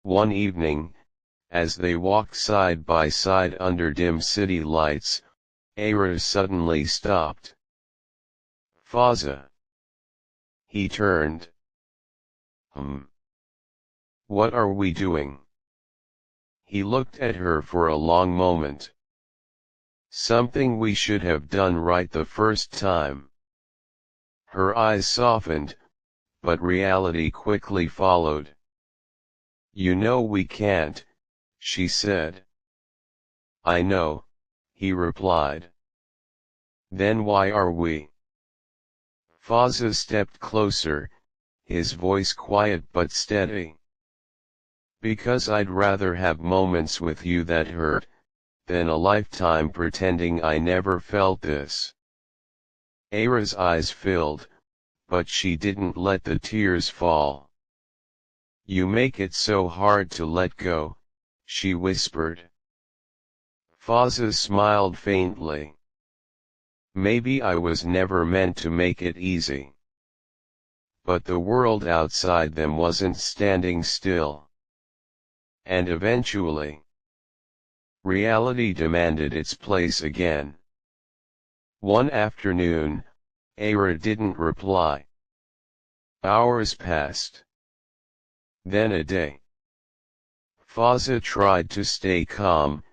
One evening, as they walked side by side under dim city lights, Ara suddenly stopped. Fazza. He turned. What are we doing? He looked at her for a long moment. Something we should have done right the first time. Her eyes softened, but reality quickly followed. You know we can't, she said. I know, he replied. Then why are we? Fazza stepped closer, his voice quiet but steady. Because I'd rather have moments with you that hurt, than a lifetime pretending I never felt this. Ara's eyes filled, but she didn't let the tears fall. You make it so hard to let go, she whispered. Fazza smiled faintly. Maybe I was never meant to make it easy. But the world outside them wasn't standing still. And eventually, reality demanded its place again. One afternoon, Ara didn't reply. Hours passed. Then a day. Fazza tried to stay calm,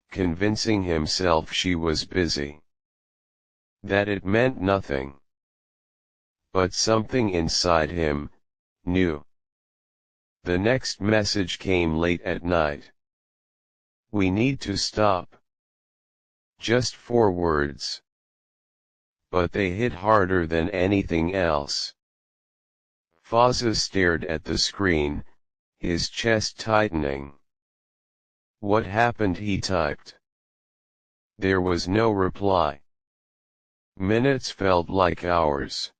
convincing himself she was busy. That it meant nothing. But something inside him knew. The next message came late at night. We need to stop. Just 4 words. But they hit harder than anything else. Fazza stared at the screen, his chest tightening. What happened? He typed. There was no reply. Minutes felt like hours.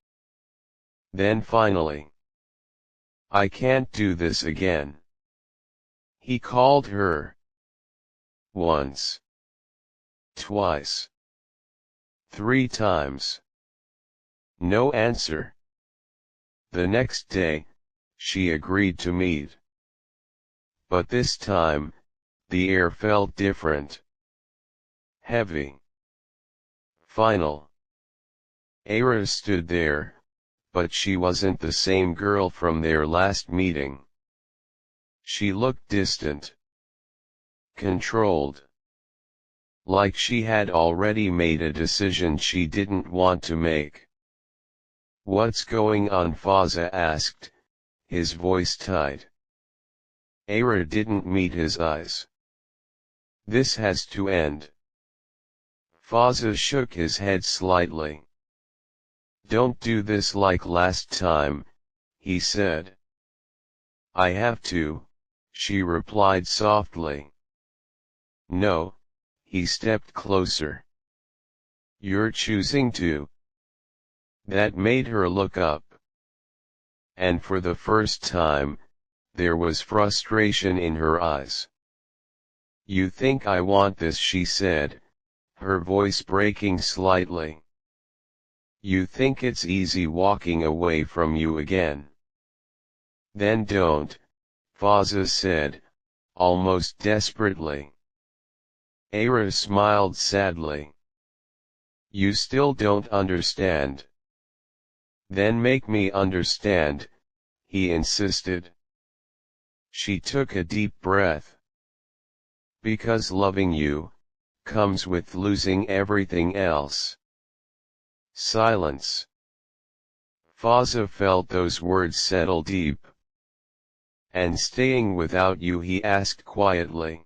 Then finally. I can't do this again. He called her. Once. Twice. 3 times. No answer. The next day, she agreed to meet. But this time, the air felt different. Heavy. Final. Ara stood there, but she wasn't the same girl from their last meeting. She looked distant. Controlled. Like she had already made a decision she didn't want to make. What's going on? Fazza asked, his voice tight. Ara didn't meet his eyes. This has to end. Fazza shook his head slightly. Don't do this like last time, he said. I have to, she replied softly. No, he stepped closer. You're choosing to. That made her look up. And for the first time, there was frustration in her eyes. You think I want this? She said, her voice breaking slightly. You think it's easy walking away from you again? Then don't, Fazza said, almost desperately. Ara smiled sadly. You still don't understand. Then make me understand, he insisted. She took a deep breath. Because loving you comes with losing everything else. Silence. Fazza felt those words settle deep. And staying without you? He asked quietly.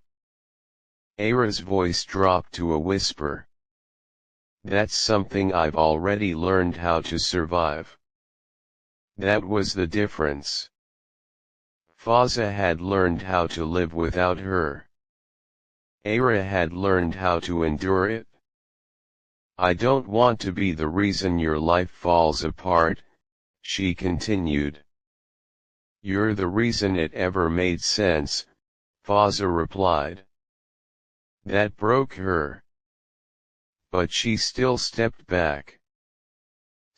Ara's voice dropped to a whisper. That's something I've already learned how to survive. That was the difference. Fazza had learned how to live without her. Ara had learned how to endure it. I don't want to be the reason your life falls apart, she continued. You're the reason it ever made sense, Fazza replied. That broke her. But she still stepped back.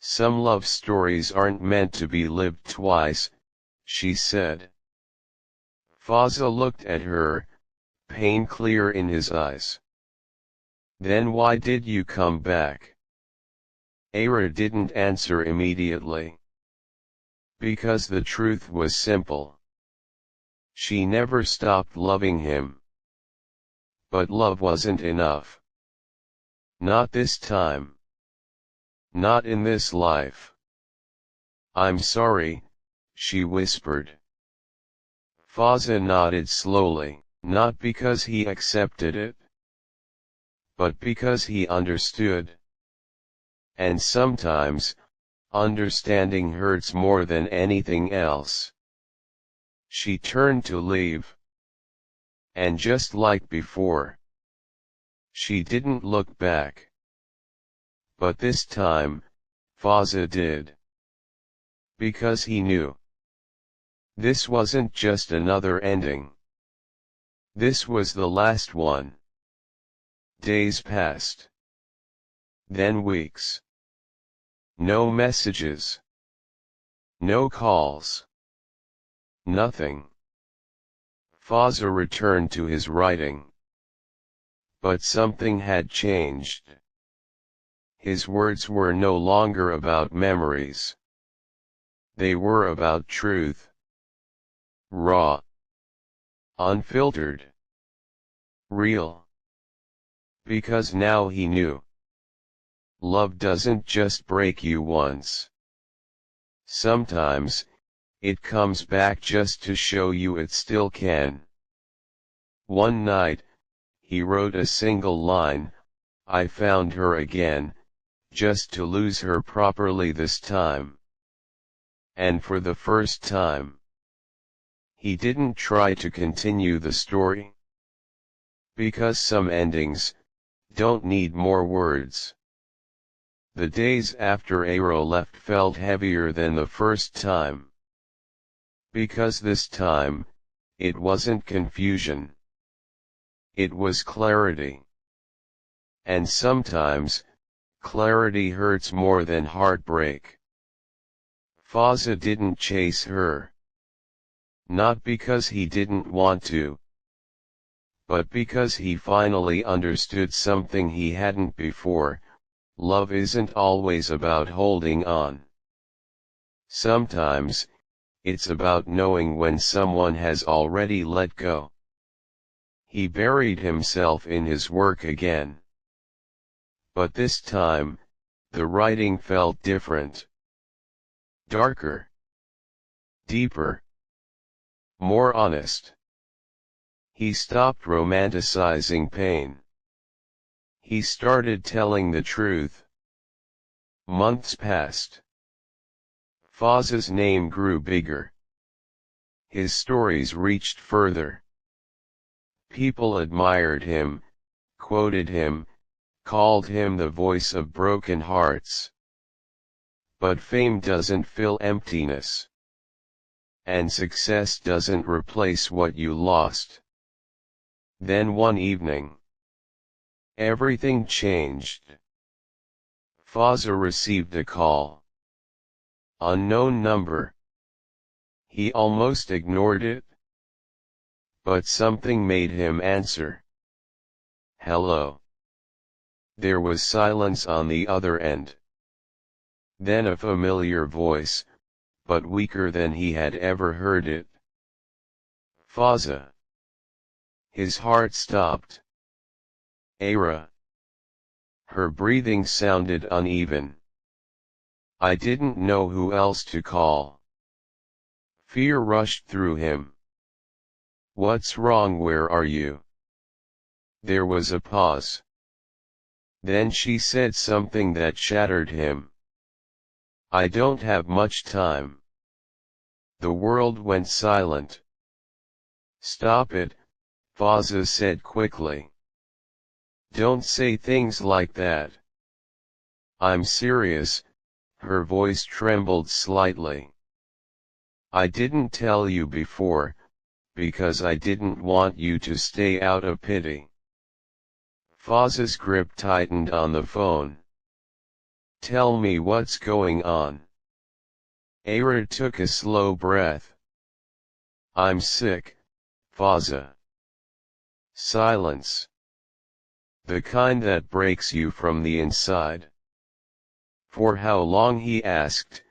Some love stories aren't meant to be lived twice, she said. Fazza looked at her, pain clear in his eyes. Then why did you come back? Ara didn't answer immediately. Because the truth was simple. She never stopped loving him. But love wasn't enough. Not this time. Not in this life. I'm sorry, she whispered. Fazza nodded slowly, not because he accepted it, but because he understood. And sometimes, understanding hurts more than anything else. She turned to leave. And just like before, she didn't look back. But this time, Fazza did. Because he knew. This wasn't just another ending. This was the last one. Days passed. Then weeks. No messages. No calls. Nothing. Fazza returned to his writing. But something had changed. His words were no longer about memories. They were about truth. Raw. Unfiltered. Real. Because now he knew. Love doesn't just break you once. Sometimes, it comes back just to show you it still can. One night, he wrote a single line, I found her again, just to lose her properly this time. And for the first time, he didn't try to continue the story. Because some endings don't need more words. The days after Aero left felt heavier than the first time. Because this time, it wasn't confusion. It was clarity. And sometimes, clarity hurts more than heartbreak. Fazza didn't chase her. Not because he didn't want to, but because he finally understood something he hadn't before. Love isn't always about holding on. Sometimes, it's about knowing when someone has already let go. He buried himself in his work again. But this time, the writing felt different. Darker. Deeper. More honest. He stopped romanticizing pain. He started telling the truth. Months passed. Fazza's name grew bigger. His stories reached further. People admired him, quoted him, called him the voice of broken hearts. But fame doesn't fill emptiness. And success doesn't replace what you lost. Then one evening, everything changed. Fazza received a call. Unknown number. He almost ignored it. But something made him answer. Hello. There was silence on the other end. Then a familiar voice, but weaker than he had ever heard it. Fazza. His heart stopped. Ara. Her breathing sounded uneven. I didn't know who else to call. Fear rushed through him. What's wrong? Where are you? There was a pause. Then she said something that shattered him. I don't have much time. The world went silent. Stop it, Fazza said quickly. Don't say things like that. I'm serious, her voice trembled slightly. I didn't tell you before, because I didn't want you to stay out of pity. Fazza's grip tightened on the phone. Tell me what's going on. Ara took a slow breath. I'm sick, Fazza. Silence. The kind that breaks you from the inside. For how long, he asked,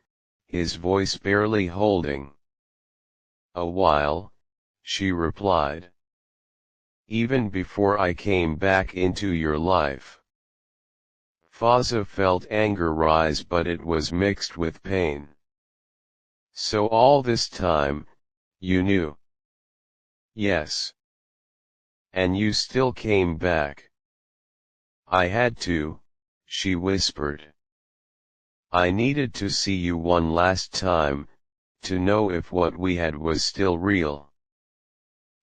his voice barely holding. A while, she replied. Even before I came back into your life. Fazza felt anger rise, but it was mixed with pain. So all this time, you knew? Yes. And you still came back. I had to, she whispered. I needed to see you one last time, to know if what we had was still real.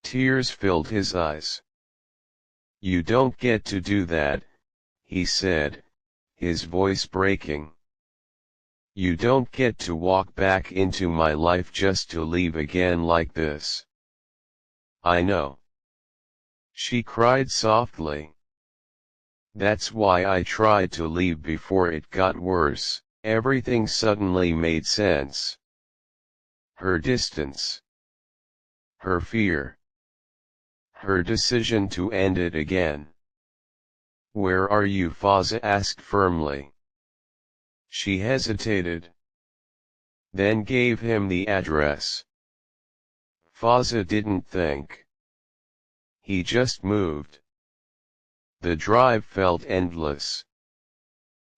Tears filled his eyes. You don't get to do that, he said, his voice breaking. You don't get to walk back into my life just to leave again like this. I know. She cried softly. That's why I tried to leave before it got worse. Everything suddenly made sense. Her distance. Her fear. Her decision to end it again. Where are you? Fazza asked firmly. She hesitated. Then gave him the address. Fazza didn't think. He just moved. The drive felt endless.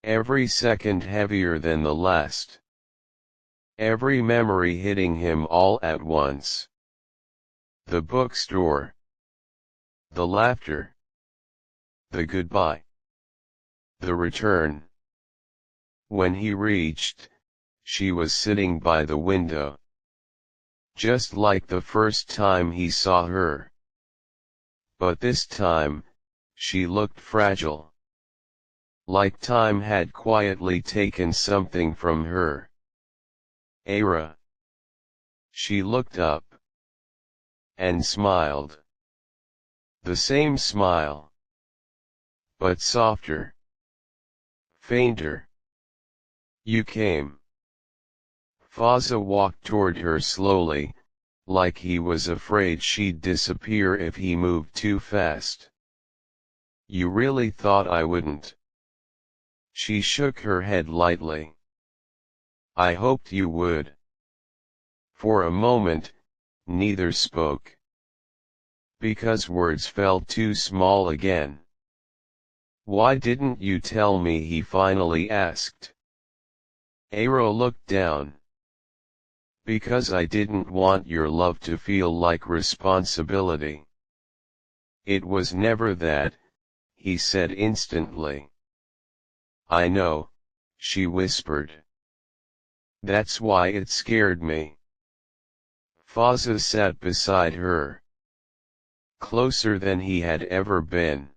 Every second heavier than the last. Every memory hitting him all at once. The bookstore. The laughter. The goodbye. The return. When he reached, she was sitting by the window. Just like the first time he saw her. But this time, she looked fragile. Like time had quietly taken something from her. Ara. She looked up. And smiled. The same smile. But softer. Fainter. You came. Fazza walked toward her slowly, like he was afraid she'd disappear if he moved too fast. You really thought I wouldn't? She shook her head lightly. I hoped you would. For a moment, neither spoke. Because words felt too small again. Why didn't you tell me? He finally asked. Ara looked down. Because I didn't want your love to feel like responsibility. It was never that, he said instantly. I know, she whispered. That's why it scared me. Fazza sat beside her. Closer than he had ever been.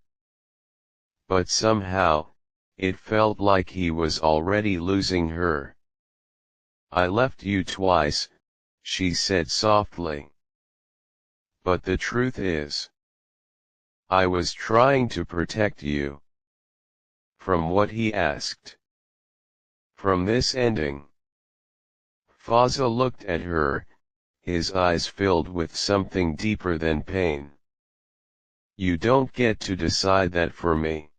But somehow, it felt like he was already losing her. I left you twice, she said softly. But the truth is, I was trying to protect you. From what? He asked. From this ending. Fazza looked at her, his eyes filled with something deeper than pain. You don't get to decide that for me.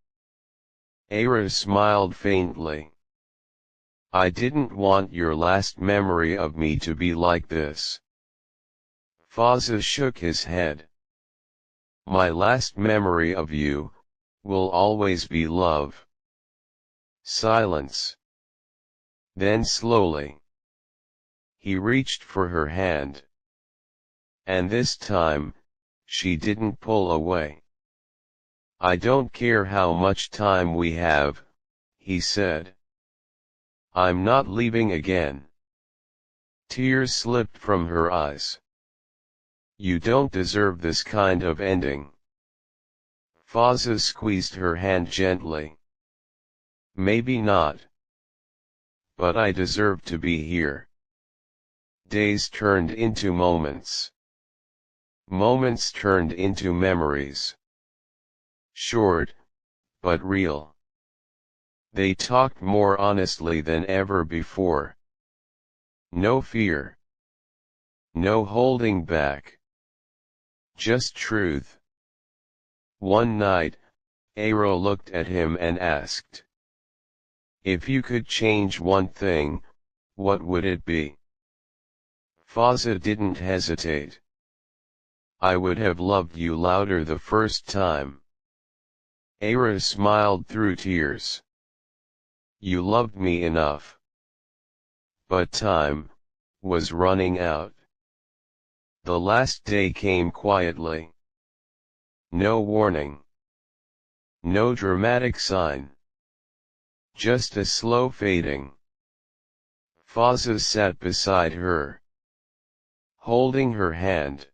Ara smiled faintly. I didn't want your last memory of me to be like this. Fazza shook his head. My last memory of you, will always be love. Silence. Then slowly. He reached for her hand. And this time, she didn't pull away. I don't care how much time we have, he said. I'm not leaving again. Tears slipped from her eyes. You don't deserve this kind of ending. Fazza squeezed her hand gently. Maybe not. But I deserve to be here. Days turned into moments. Moments turned into memories. Short, but real. They talked more honestly than ever before. No fear. No holding back. just truth. One night, Aro looked at him and asked, "If you could change one thing, what would it be?" Fazza didn't hesitate. "I would have loved you louder the first time." Aro smiled through tears. "You loved me enough. But time was running out." The last day came quietly. No warning. No dramatic sign. Just a slow fading. Fazza sat beside her, holding her hand.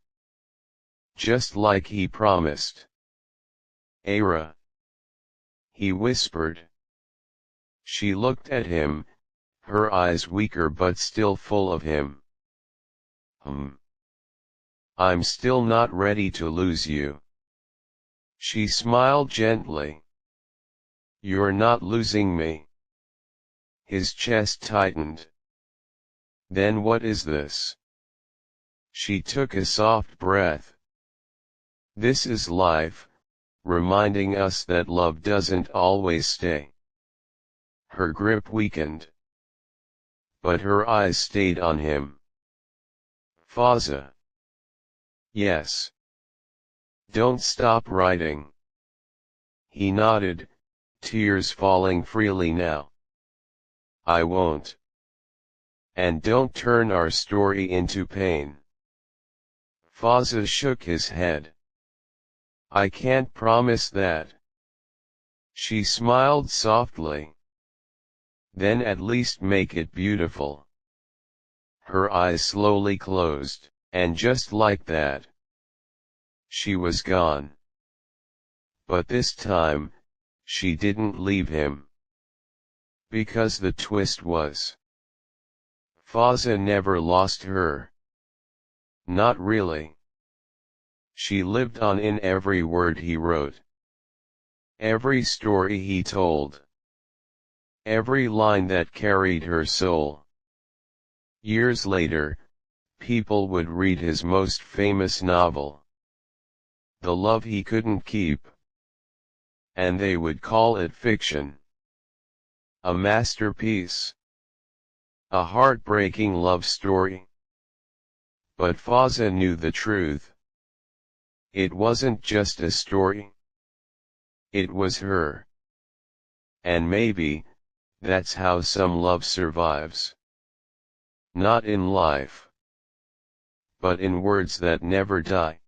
Just like he promised. "Ara," he whispered. She looked at him, her eyes weaker but still full of him. I'm still not ready to lose you." She smiled gently. "You're not losing me." His chest tightened. "Then what is this?" She took a soft breath. "This is life, reminding us that love doesn't always stay." Her grip weakened. But her eyes stayed on him. "Fazza." "Yes." "Don't stop writing." He nodded, tears falling freely now. "I won't. And don't turn our story into pain." Fazza shook his head. "I can't promise that." She smiled softly. "Then at least make it beautiful." Her eyes slowly closed, and just like that, she was gone. But this time, she didn't leave him. Because the twist was, Fazza never lost her. Not really. She lived on in every word he wrote. Every story he told. Every line that carried her soul. Years later, people would read his most famous novel, The Love He Couldn't Keep, and they would call it fiction. A masterpiece. A heartbreaking love story. But Fazza knew the truth. It wasn't just a story. It was her. And maybe, that's how some love survives. Not in life, but in words that never die.